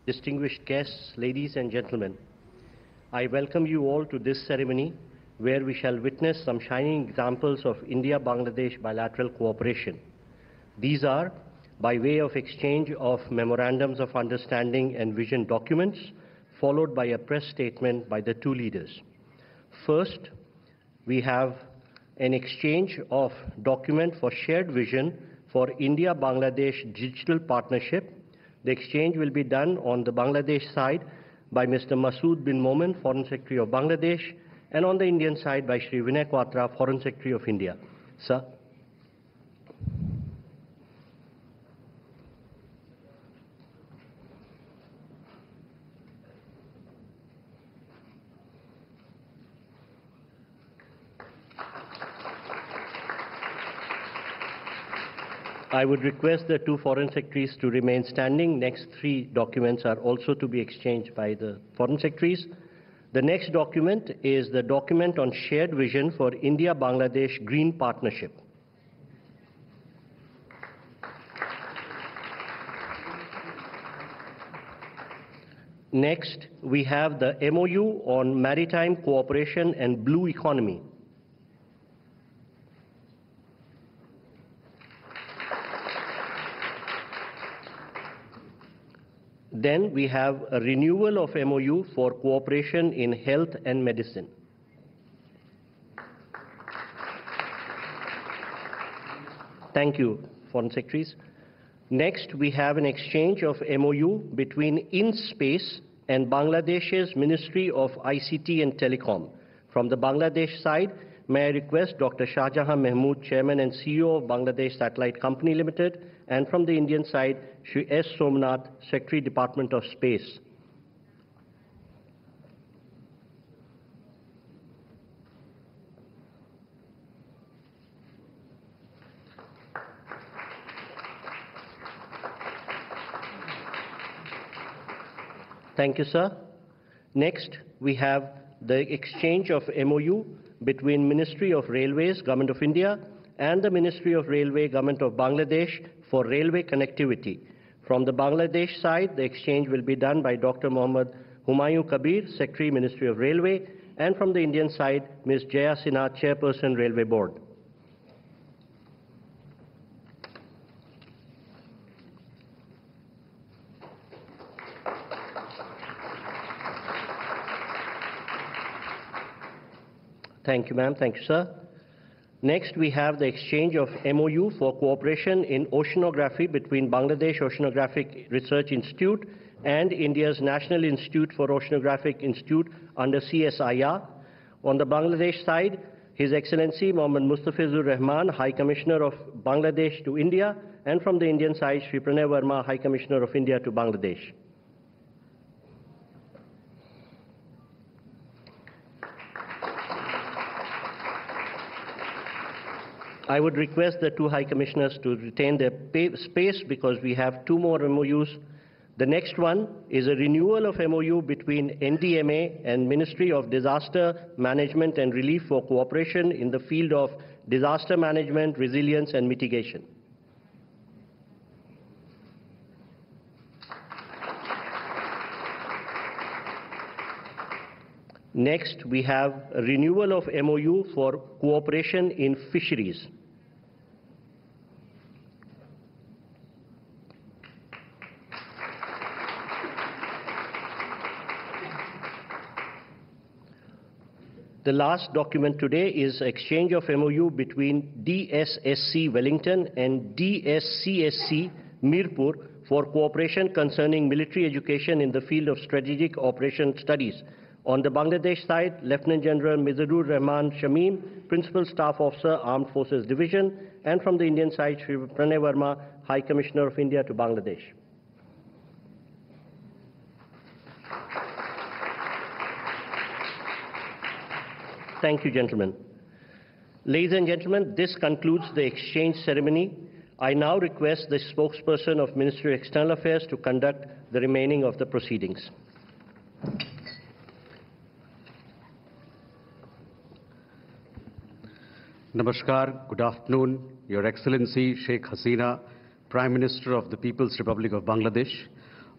Distinguished guests, ladies and gentlemen, I welcome you all to this ceremony where we shall witness some shining examples of India-Bangladesh bilateral cooperation. These are by way of exchange of memorandums of understanding and vision documents, followed by a press statement by the two leaders. First, we have an exchange of document for shared vision for India-Bangladesh digital partnership. The exchange will be done on the Bangladesh side by Mr. Masood bin Momen, Foreign Secretary of Bangladesh, and on the Indian side by Shri Vinay Quatra, Foreign Secretary of India. Sir. I would request the two foreign secretaries to remain standing. Next three documents are also to be exchanged by the foreign secretaries. The next document is the document on shared vision for India-Bangladesh Green Partnership. Next, we have the MOU on maritime cooperation and blue economy. Then we have a renewal of MOU for cooperation in health and medicine. Thank you, Foreign Secretaries. Next, we have an exchange of MOU between InSpace and Bangladesh's Ministry of ICT and Telecom. From the Bangladesh side, may I request Dr. Shahjahan Mahmood, Chairman and CEO of Bangladesh Satellite Company Limited, and from the Indian side, Shri S. Somnath, Secretary, Department of Space. Thank you, sir. Next, we have the exchange of MOU between Ministry of Railways, Government of India, and the Ministry of Railway, Government of Bangladesh for railway connectivity. From the Bangladesh side, the exchange will be done by Dr. Mohammad Humayun Kabir, Secretary, Ministry of Railway, and from the Indian side, Ms. Jaya Sinha, Chairperson, Railway Board. Thank you, ma'am. Thank you, sir. Next, we have the exchange of MOU for cooperation in oceanography between Bangladesh Oceanographic Research Institute and India's National Institute for Oceanographic Institute under CSIR. On the Bangladesh side, His Excellency Mohammad Mustafizur Rahman, High Commissioner of Bangladesh to India, and from the Indian side, Shri Pranay Verma, High Commissioner of India to Bangladesh. I would request the two High Commissioners to retain their space because we have two more MOUs. The next one is a renewal of MOU between NDMA and Ministry of Disaster Management and Relief for cooperation in the field of disaster management, resilience and mitigation. Next, we have a renewal of MOU for cooperation in fisheries. The last document today is exchange of MOU between DSSC Wellington and DSCSC Mirpur for cooperation concerning military education in the field of strategic operation studies. On the Bangladesh side, Lieutenant General Mizarur Rahman Shamim, Principal Staff Officer, Armed Forces Division, and from the Indian side, Shri Pranay Verma, High Commissioner of India to Bangladesh. Thank you, gentlemen. Ladies and gentlemen, this concludes the exchange ceremony. I now request the spokesperson of Ministry of External Affairs to conduct the remaining of the proceedings. Namaskar, good afternoon, Your Excellency Sheikh Hasina, Prime Minister of the People's Republic of Bangladesh,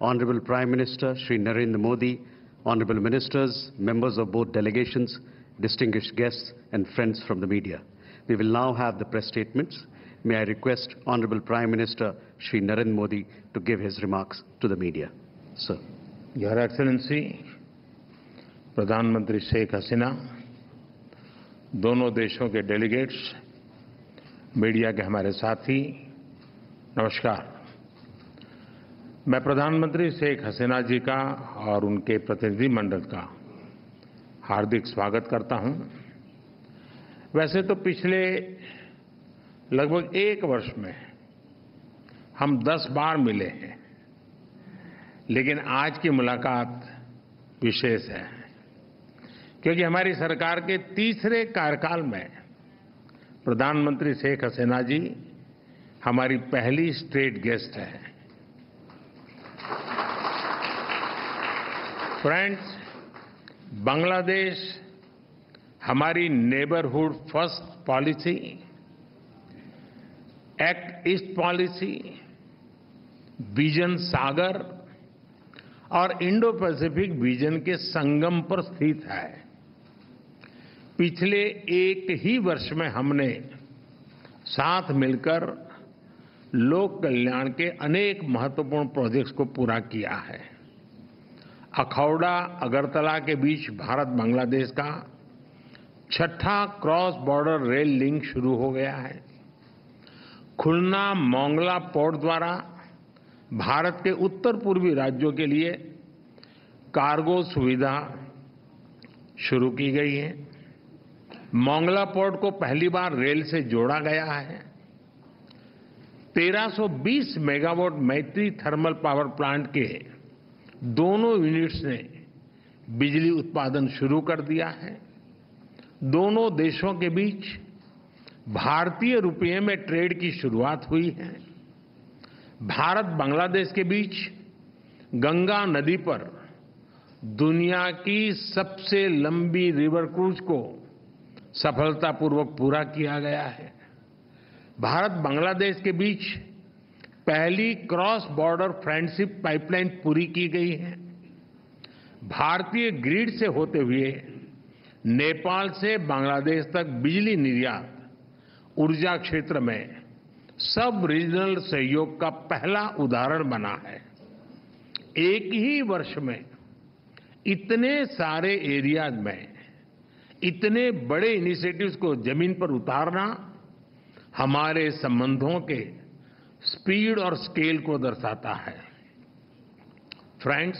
Honorable Prime Minister Shri Narendra Modi, Honorable Ministers, members of both delegations, distinguished guests and friends from the media. We will now have the press statements. May I request Honorable Prime Minister Shri Narendra Modi to give his remarks to the media. Sir. Your Excellency, प्रधानमंत्री शेख हसीना, दोनों देशों के delegates, media के हमारे साथी, नमस्कार। मैं प्रधानमंत्री शेख हसीना जी का और उनके प्रतिनिधिमंडल का हार्दिक स्वागत करता हूं। वैसे तो पिछले लगभग 1 वर्ष में हम 10 बार मिले हैं, लेकिन आज की मुलाकात विशेष है क्योंकि हमारी सरकार के तीसरे कार्यकाल में प्रधानमंत्री शेख हसीना जी हमारी पहली स्टेट गेस्ट है। फ्रेंड्स, बांग्लादेश हमारी neighbourhood first policy, act east policy, vision Sagar और इंडो पैसिफिक विजन के संगम पर स्थित है। पिछले 1 ही वर्ष में हमने साथ मिलकर लोक कल्याण के अनेक महत्वपूर्ण प्रोजेक्ट्स को पूरा किया है। अखौड़ा अगरतला के बीच भारत बांग्लादेश का 6ठा क्रॉस बॉर्डर रेल लिंक शुरू हो गया है। खुलना मोंगला पोर्ट द्वारा भारत के उत्तर पूर्वी राज्यों के लिए कार्गो सुविधा शुरू की गई है। मोंगला पोर्ट को पहली बार रेल से जोड़ा गया है। 1320 मेगावाट मैत्री थर्मल पावर प्लांट के दोनों यूनिट्स ने बिजली उत्पादन शुरू कर दिया है। दोनों देशों के बीच भारतीय रुपये में ट्रेड की शुरुआत हुई है। भारत बांग्लादेश के बीच गंगा नदी पर दुनिया की सबसे लंबी रिवर क्रूज को सफलतापूर्वक पूरा किया गया है। भारत बांग्लादेश के बीच पहली क्रॉस बॉर्डर फ्रेंडशिप पाइपलाइन पूरी की गई है। भारतीय ग्रिड से होते हुए नेपाल से बांग्लादेश तक बिजली निर्यात ऊर्जा क्षेत्र में सब रीजनल सहयोग का पहला उदाहरण बना है। एक ही वर्ष में इतने सारे एरियाज में इतने बड़े इनिशिएटिव्स को जमीन पर उतारना हमारे संबंधों के स्पीड और स्केल को दर्शाता है। फ्रेंड्स,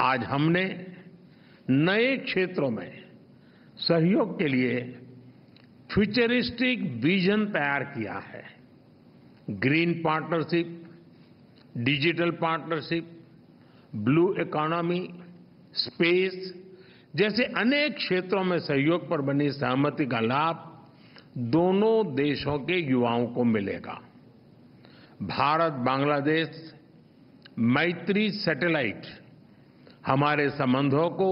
आज हमने नए क्षेत्रों में सहयोग के लिए फ्यूचरिस्टिक विजन तैयार किया है। Green partnership, digital partnership, blue economy, space जैसे अनेक क्षेत्रों में सहयोग पर बनी सहमति का लाभ दोनों देशों के युवाओं को मिलेगा। भारत बांग्लादेश मैत्री सैटेलाइट हमारे संबंधों को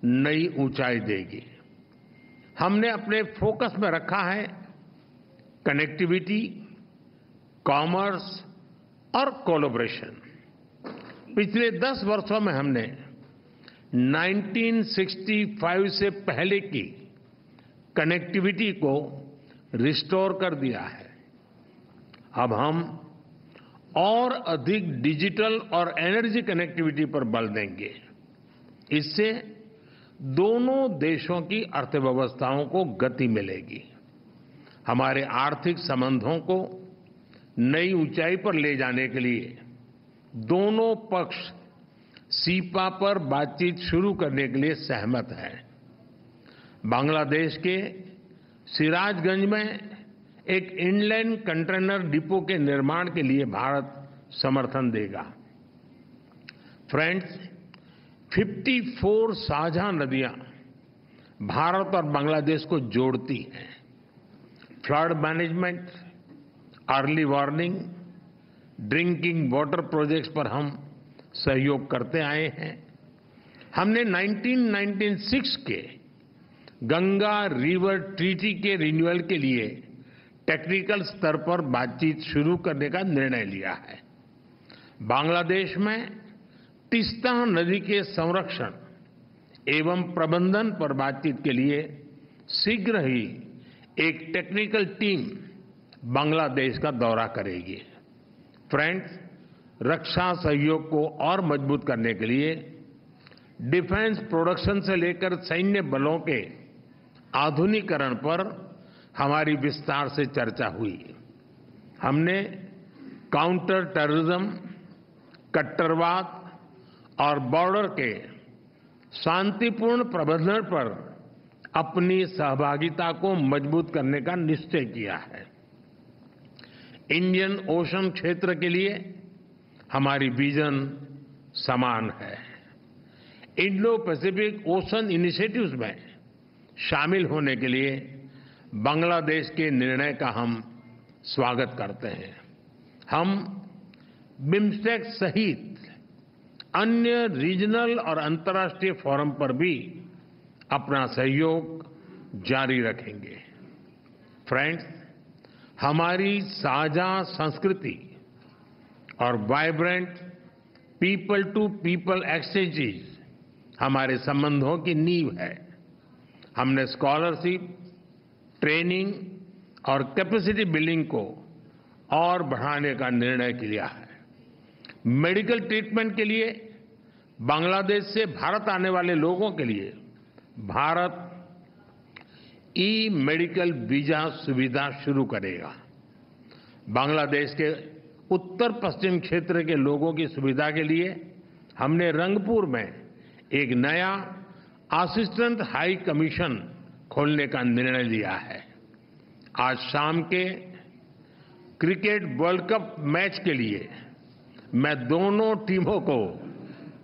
नई ऊंचाई देगी। हमने अपने फोकस में रखा है कनेक्टिविटी, कॉमर्स और कोलैबोरेशन। पिछले 10 वर्षों में हमने 1965 से पहले की कनेक्टिविटी को रिस्टोर कर दिया है। अब हम और अधिक डिजिटल और एनर्जी कनेक्टिविटी पर बल देंगे। इससे दोनों देशों की अर्थव्यवस्थाओं को गति मिलेगी। हमारे आर्थिक संबंधों को नई ऊंचाई पर ले जाने के लिए दोनों पक्ष सीपा पर बातचीत शुरू करने के लिए सहमत हैं। बांग्लादेश के सिराजगंज में एक इनलैंड कंटेनर डिपो के निर्माण के लिए भारत समर्थन देगा। फ्रेंड्स, 54 साझा नदियां भारत और बांग्लादेश को जोड़ती हैं। Flood management, early warning, drinking water projects पर हम सहयोग करते आए हैं। हमने 1996 के गंगा रिवर ट्रीटी के रिन्यूअल के लिए टेक्निकल स्तर पर बातचीत शुरू करने का निर्णय लिया है। बांग्लादेश में तीस्ता नदी के संरक्षण एवं प्रबंधन पर बातचीत के लिए शीघ्र ही एक टेक्निकल टीम बांग्लादेश का दौरा करेगी। फ्रेंड्स, रक्षा सहयोग को और मजबूत करने के लिए डिफेंस प्रोडक्शन से लेकर सैन्य बलों के आधुनिकीकरण पर हमारी विस्तार से चर्चा हुई। हमने काउंटर टेररिज्म, कट्टरवाद और बॉर्डर के शांतिपूर्ण प्रबंधन पर अपनी सहभागिता को मजबूत करने का निश्चय किया है। इंडियन ओशन क्षेत्र के लिए हमारी विजन समान है। इंडो पैसिफिक ओशन इनिशिएटिव्स में शामिल होने के लिए बांग्लादेश के निर्णय का हम स्वागत करते हैं। हम बिम्स्टेक सहित अन्य रीजनल और अंतर्राष्ट्रीय फोरम पर भी अपना सहयोग जारी रखेंगे। फ्रेंड्स, हमारी साझा संस्कृति और vibrant people to people exchanges हमारे संबंधों की नींव है। हमने स्कॉलरशिप, ट्रेनिंग और कैपेसिटी बिल्डिंग को और बढ़ाने का निर्णय लिया है। मेडिकल ट्रीटमेंट के लिए बांग्लादेश से भारत आने वाले लोगों के लिए भारत ई मेडिकल वीजा सुविधा शुरू करेगा। बांग्लादेश के उत्तर पश्चिम क्षेत्र के लोगों की सुविधा के लिए हमने रंगपुर में एक नया असिस्टेंट हाई कमीशन खोलने का निर्णय लिया है। आज शाम के क्रिकेट वर्ल्ड कप मैच के लिए मैं दोनों टीमों को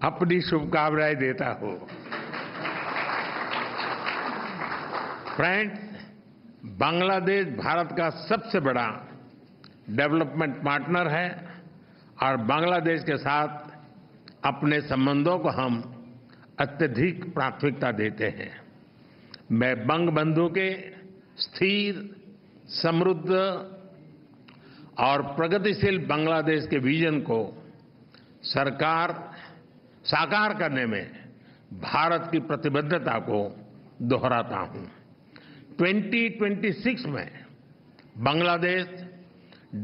अपनी शुभकामनाएं देता हूं। फ्रेंड्स, बांग्लादेश भारत का सबसे बड़ा डेवलपमेंट पार्टनर है और बांग्लादेश के साथ अपने संबंधों को हम अत्यधिक प्राथमिकता देते हैं। मैं बंगबंधु के स्थिर, समृद्ध और प्रगतिशील बांग्लादेश के विजन को साकार करने में भारत की प्रतिबद्धता को दोहराता हूं। 2026 में बांग्लादेश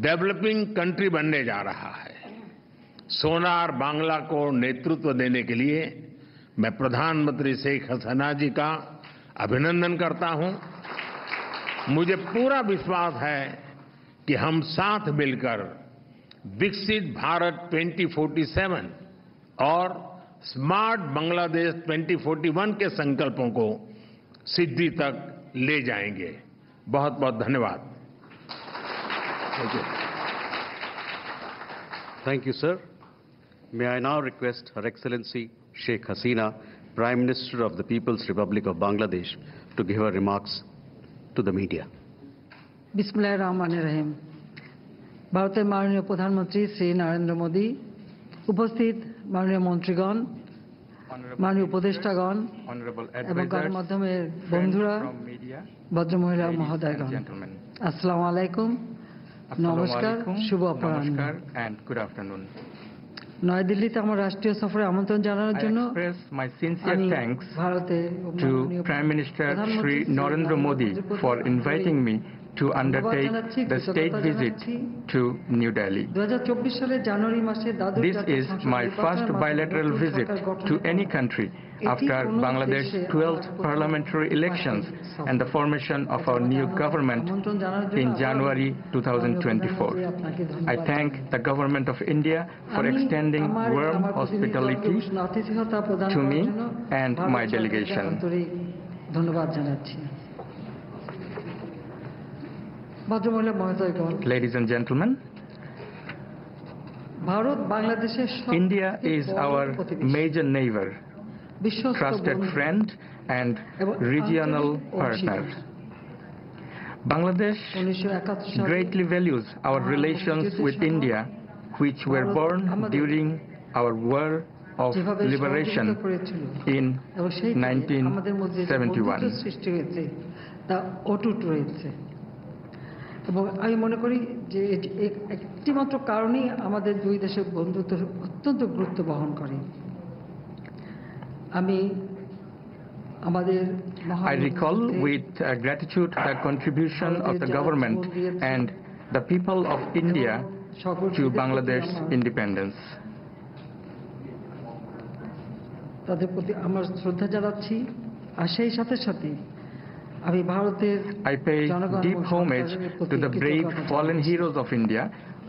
डेवलपिंग कंट्री बनने जा रहा है। सोनार बांग्ला को नेतृत्व देने के लिए मैं प्रधानमंत्री शेख हसीना जी का अभिनंदन करता हूं। मुझे पूरा विश्वास है कि हम साथ मिलकर विकसित भारत 2047 और स्मार्ट बांग्लादेश 2041 के संकल्पों को सिद्धि तक ले जाएंगे। बहुत बहुत धन्यवाद। Thank you, sir. May I now request Her Excellency Sheikh Hasina, Prime Minister of the People's Republic of Bangladesh, to give her remarks to the media. बिस्मिल्लाहिर्रहमानिर्रहीम। ভারতের মাননীয় প্রধানমন্ত্রী শ্রী নরেন্দ্র মোদী, উপস্থিত মাননীয় মন্ত্রীগণ, মাননীয় উপদেষ্টাগণ এবং গণমাধ্যমের বন্ধুরা, ভদ্রমহিলা মহোদয়গণ, আসসালামু আলাইকুম, নমস্কার, শুভ অপরাহ্ন। নয়াদিল্লিতে আমার রাষ্ট্রীয় সফরে আমন্ত্রণ জানানোর জন্য ভারতে Prime Minister Shri Narendra Modi for inviting me to undertake the state visit to New Delhi. This is my first bilateral visit to any country after Bangladesh's 12th parliamentary elections and the formation of our new government in January 2024. I thank the government of India for extending warm hospitality to me and my delegation. Ladies and gentlemen, India is our major neighbor, trusted friend and regional partner. Bangladesh greatly values our relations with India, which were born during our war of liberation in 1971. এবং আমি মনে করি যে একটি মাত্র কারণেই আমাদের দুই দেশের বন্ধুত্ব অত্যন্ত গুরুত্ব বহন করে। আমি আমাদের I recall with gratitude the contribution of the government and the people of India to Bangladesh independence. তাদের প্রতি আমার শ্রদ্ধা জানাচ্ছি, আর সেই সাথে সাথে আমি ভারতের I pay deep homage to the brave fallen heroes of India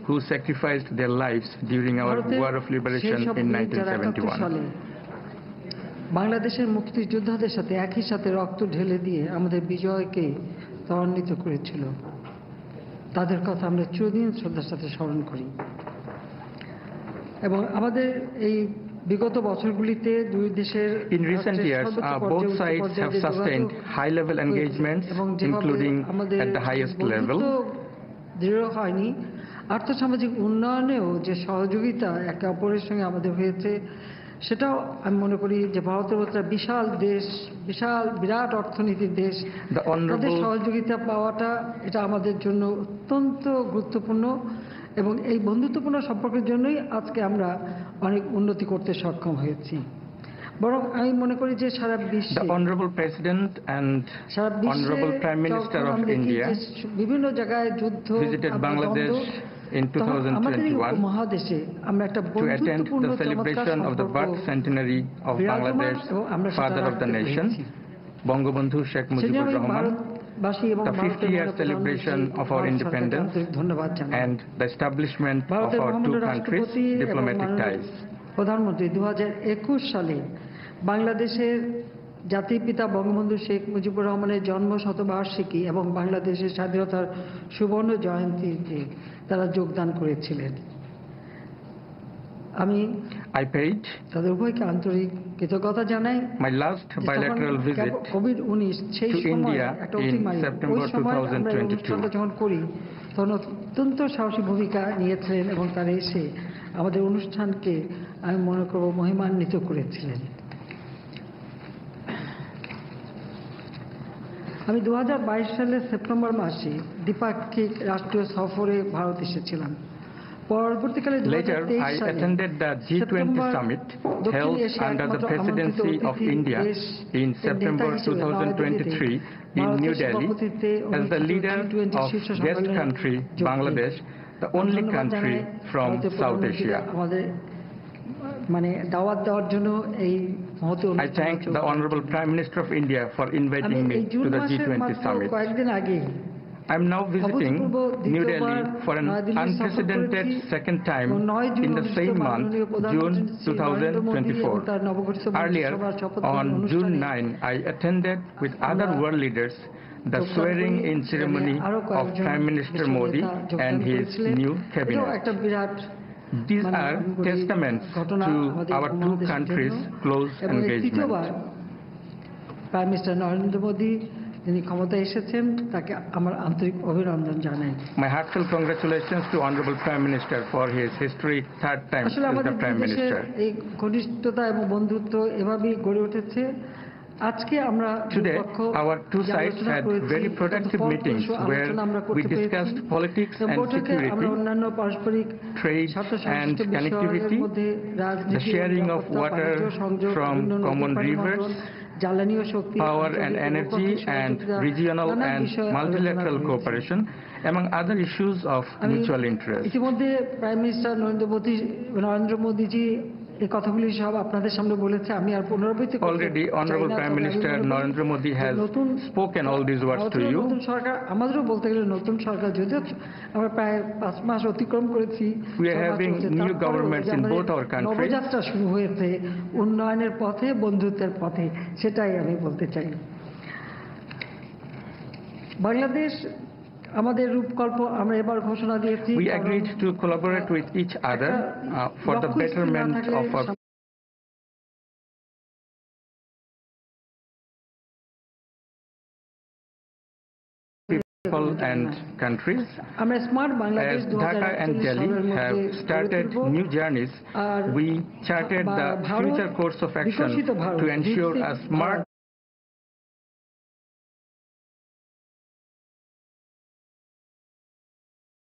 who sacrificed their lives during our War of Liberation in 1971. বাংলাদেশের মুক্তিযোদ্ধাদের সাথে একই সাথে রক্ত ঢেলে দিয়ে আমাদের বিজয়কে ত্বরান্বিত করেছিল। তাদের কথা আমরা চিরদিন শ্রদ্ধার সাথে স্মরণ করি। এবং আমাদের এই বিগত বছরগুলিতে দুই দেশের In recent years, both sides have sustained high-level engagements, including at the highest level. দৃঢ় হয়নি, আর্থসামাজিক উন্নয়নেও যে সহযোগিতা একে অপরের সঙ্গে আমাদের হয়েছে, সেটাও আমি মনে করি যে ভারতের মতো বিশাল দেশ, বিরাট অর্থনীতির দেশ, তাদের সহযোগিতা পাওয়াটা এটা আমাদের জন্য অত্যন্ত গুরুত্বপূর্ণ। এবং এই বন্ধুত্বপূর্ণ সম্পর্কের জন্যই আজকে আমরা অনেক উন্নতি করতে সক্ষম হয়েছি। বরং আমি মনে করি যে সারা বিশ্বে The Honorable President and Honorable Prime Minister of India বিভিন্ন জায়গায় যুদ্ধ visited Bangladesh in 2021 মহাদেশে আমরা একটা to attend the celebration of the birth centenary of Bangladesh, Father of the Nation, Bangabandhu Sheikh Mujibur Rahman, the 50-year celebration of our independence, and the establishment of our two countries' diplomatic ties. প্রধানমন্ত্রী 2021 সালে বাংলাদেশের জাতির পিতা বঙ্গবন্ধু শেখ মুজিবুর রহমানের জন্ম শতবার্ষিকী এবং বাংলাদেশের স্বাধীনতার সুবর্ণ জয়ন্তীতে তারা যোগদান করেছিলেন। আমি paid তাদের উভয়কে আন্তরিক কৃতজ্ঞতা জানাই। My last bilateral visit COVID-19 সেই to সময় India একটা in অতিমারী, September ওই সময় আমরা এই অনুষ্ঠানটা 2022. যখন করি তখন অত্যন্ত সাহসী ভূমিকা নিয়েছিলেন এবং তারা এসে আমাদের অনুষ্ঠানকে আমি মনে করব মহিমান্বিত করেছিলেন। আমি 2022 সালের সেপ্টেম্বর মাসে দ্বিপাক্ষিক রাষ্ট্রীয় সফরে ভারত এসেছিলাম। পরবর্তীকালে Later, I attended the G20 summit held under the presidency of India in September 2023 in New Delhi as the leader of guest country Bangladesh, the only country from South Asia. মানে দাওয়াত দেওয়ার জন্য এই মহৎ অনুষ্ঠান। I thank the Honorable Prime Minister of India for inviting me to the G20 summit. কয়েকদিন আগে I am now visiting New Delhi for an unprecedented second time in the same month, June 2024. Earlier, on June 9, I attended with other world leaders the swearing-in ceremony of Prime Minister Modi and his new cabinet. These are testaments to our two countries' close engagement. Prime Minister Narendra Modi যিনি ক্ষমতায় এসেছেন তাকে আমার আন্তরিক অভিনন্দন জানাই। My heartfelt congratulations to Honorable Prime Minister for his historic third time as the Prime Minister. এই ঘনিষ্ঠতা এবং বন্ধুত্ব এভাবেই গড়ে উঠেছে। আজকে আমরা Today, our two sides had very productive meetings where we discussed politics and security, trade and connectivity, the sharing of water from common rivers, power and energy, and regional and multilateral cooperation, among other issues of mutual interest. ইতিমধ্যে prime minister Narendra মোদীজি এই কথাগুলি সব আপনাদের সামনে বলেছে, আমি আর পুনরাবৃত্তি করতে চাই না। Already, Honorable Prime Minister Narendra Modi has spoken all these words to you. নতুন সরকার, আমাদেরও বলতে গেলে নতুন সরকার, যদিও আমরা প্রায় 5 মাস অতিক্রম করেছি। We are having new governments in both our countries. Nabajatra শুরু হয়েছে উন্নয়নের পথে, বন্ধুত্বের পথে, সেটাই আমি বলতে চাই। বাংলাদেশ আমাদের রূপকল্প আমরা এবার ঘোষণা দিয়েছি। We agreed to collaborate with each other for the betterment of our people and countries. আমরা smart Bangladesh As Dhaka and Delhi have started new journeys, we charted the future course of action to ensure a smart